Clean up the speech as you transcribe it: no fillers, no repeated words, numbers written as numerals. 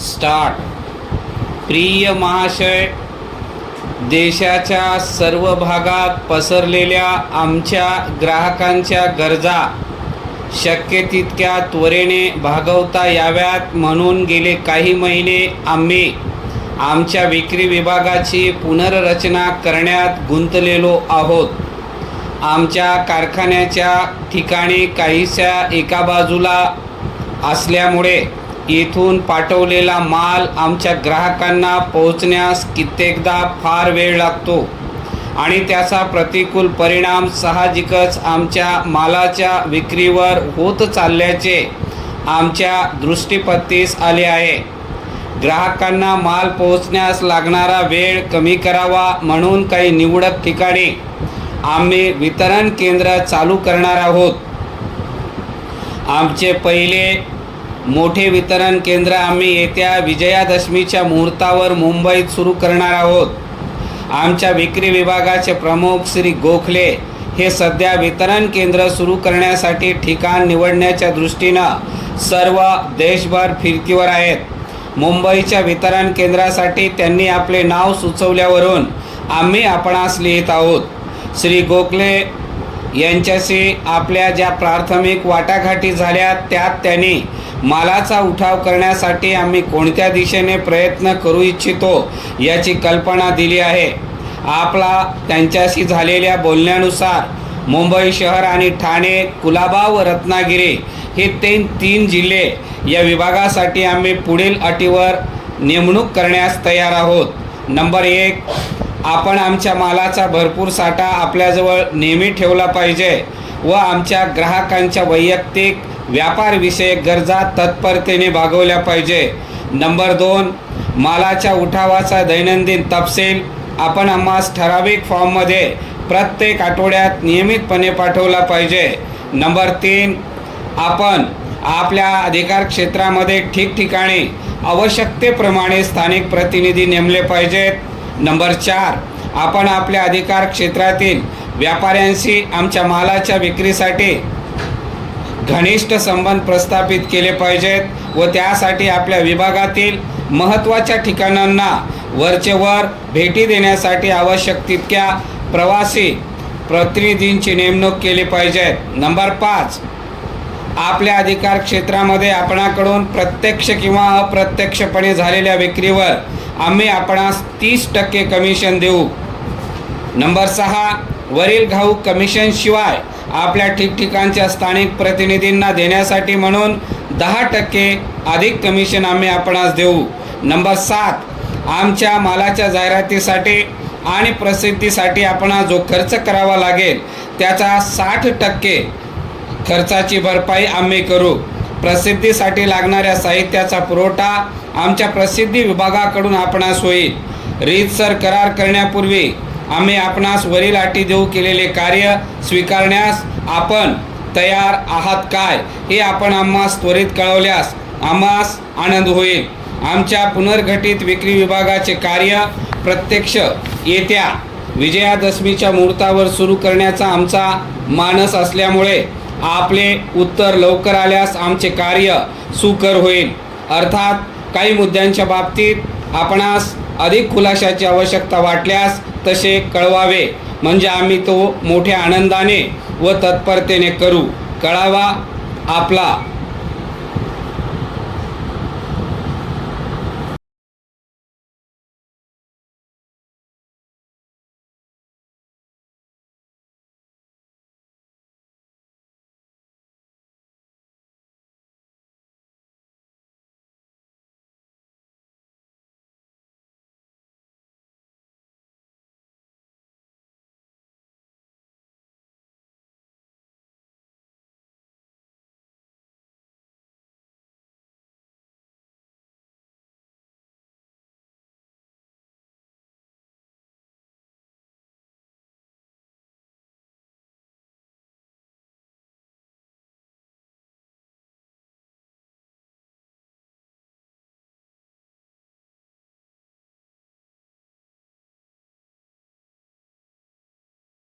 Start. प्रिय महाशय, देशाच्या सर्व भागात पसरलेल्या आमच्या ग्राहकांच्या गरजा शक्य तितक्या त्वरेने भागवता याव्यात म्हणून गेले काही महिने आम्ही आमच्या विक्री विभागाची पुनर्रचना करण्यात गुंतलेलो आहोत। आमच्या कारखान्याच्या ठिकाणी काहीशा एका बाजूला असल्यामुळे येथून पाठवलेला माल आमच्या ग्राहकांना पोहोचण्यास कित्येकदा फार वेळ लागतो आणि त्याचा प्रतिकूल परिणाम साहजिकच आमच्या मालाच्या विक्रीवर होत चालल्याचे आमच्या दृष्टीपत्तीस आले आहे। ग्राहकांना माल पोहोचण्यास लागणारा वेळ कमी करावा म्हणून काही निवडक ठिकाणी आम्ही वितरण केंद्र चालू करणार आहोत। आमचे पहिले मोठे वितरण केंद्र आम्ही येत्या विजयादशमीच्या मुहूर्तावर मुंबईत सुरू करणार आहोत। आमच्या विक्री विभागाचे प्रमुख श्री गोखले हे सध्या वितरण केंद्र सुरू करण्यासाठी ठिकाण निवडण्याच्या दृष्टीनं सर्व देशभर फिरतीवर आहेत। मुंबईच्या वितरण केंद्रासाठी त्यांनी आपले नाव सुचवल्यावरून आम्ही आपणास लिहित आहोत। श्री गोखले यांच्याशी आपल्या ज्या प्राथमिक वाटाघाटी झाल्या त्यात त्यांनी मालाचा उठाव करण्यासाठी आम्ही कोणत्या दिशेने प्रयत्न करू इच्छितो याची कल्पना दिली आहे। आपला त्यांच्याशी झालेल्या बोलण्यानुसार मुंबई शहर आणि ठाणे, कुलाबा व रत्नागिरी हे तीन जिल्हे या विभागासाठी आम्ही पुढील अटीवर नेमणूक करण्यास तयार आहोत। नंबर 1, आपण आमच्या मालाचा भरपूर साठा आपल्याजवळ नेहमी ठेवला पाहिजे व आमच्या ग्राहकांच्या वैयक्तिक व्यापारविषयक गरजा तत्परतेने भागवल्या पाहिजे। नंबर 2, मालाच्या उठावाचा दैनंदिन तपशील आपण आम्हास ठराविक फॉर्ममध्ये प्रत्येक आठवड्यात नियमितपणे पाठवला पाहिजे। नंबर 3, आपण आपल्या अधिकार क्षेत्रामध्ये ठिकठिकाणी आवश्यकतेप्रमाणे स्थानिक प्रतिनिधी नेमले पाहिजेत। नंबर 4, आपण आपल्या अधिकार क्षेत्रातील व्यापाऱ्यांशी आमच्या मालाच्या विक्रीसाठी घनिष्ठ संबंध प्रस्थापित केले पाहिजेत व त्यासाठी आपल्या विभागातील महत्त्वाच्या ठिकाणांना वरचेवर भेटी देण्यासाठी आवश्यक तितक्या प्रवासी प्रतिनिधींची नेमणूक केली पाहिजे। नंबर 5, आपल्या अधिकार क्षेत्रामध्ये आपणाकडून प्रत्यक्ष किंवा अप्रत्यक्षपणे झालेल्या विक्रीवर आम्ही आपणास 30% कमिशन देऊ। नंबर 6, वरील घाऊक कमिशन शिवाय आपल्या ठिकठिकाणच्या स्थानिक प्रतिनिधींना देण्यासाठी म्हणून 10% अधिक कमिशन आम्ही आपणास देऊ। नंबर 7, आमच्या मालाच्या जाहिरातीसाठी आणि प्रसिद्धीसाठी आपणास जो खर्च करावा लागेल त्याचा 60% खर्चाची भरपाई आम्ही करू। प्रसिद्धीसाठी लागणाऱ्या साहित्याचा पुरवठा आमच्या प्रसिद्धी विभागाकडून आपणास होईल। रीतसर करार करण्यापूर्वी आम्ही आपणास वरील अटी देऊ केलेले कार्य स्वीकारण्यास आपण तयार आहात काय हे आपण आम्हास त्वरित कळवल्यास आम्हास आनंद होईल। आमच्या पुनर्गठित विक्री विभागाचे कार्य प्रत्यक्ष येत्या विजयादशमीच्या मुहूर्तावर सुरू करण्याचा आमचा मानस असल्यामुळे आपले उत्तर लवकर आल्यास आमचे कार्य सुकर होईल। अर्थात काही मुद्द्यांच्या बाबतीत आपणास अधिक खुलाशाची आवश्यकता वाटल्यास तसे कळवावे म्हणजे आम्ही तो मोठ्या आनंदाने व तत्परतेने करू। कळवा, आपला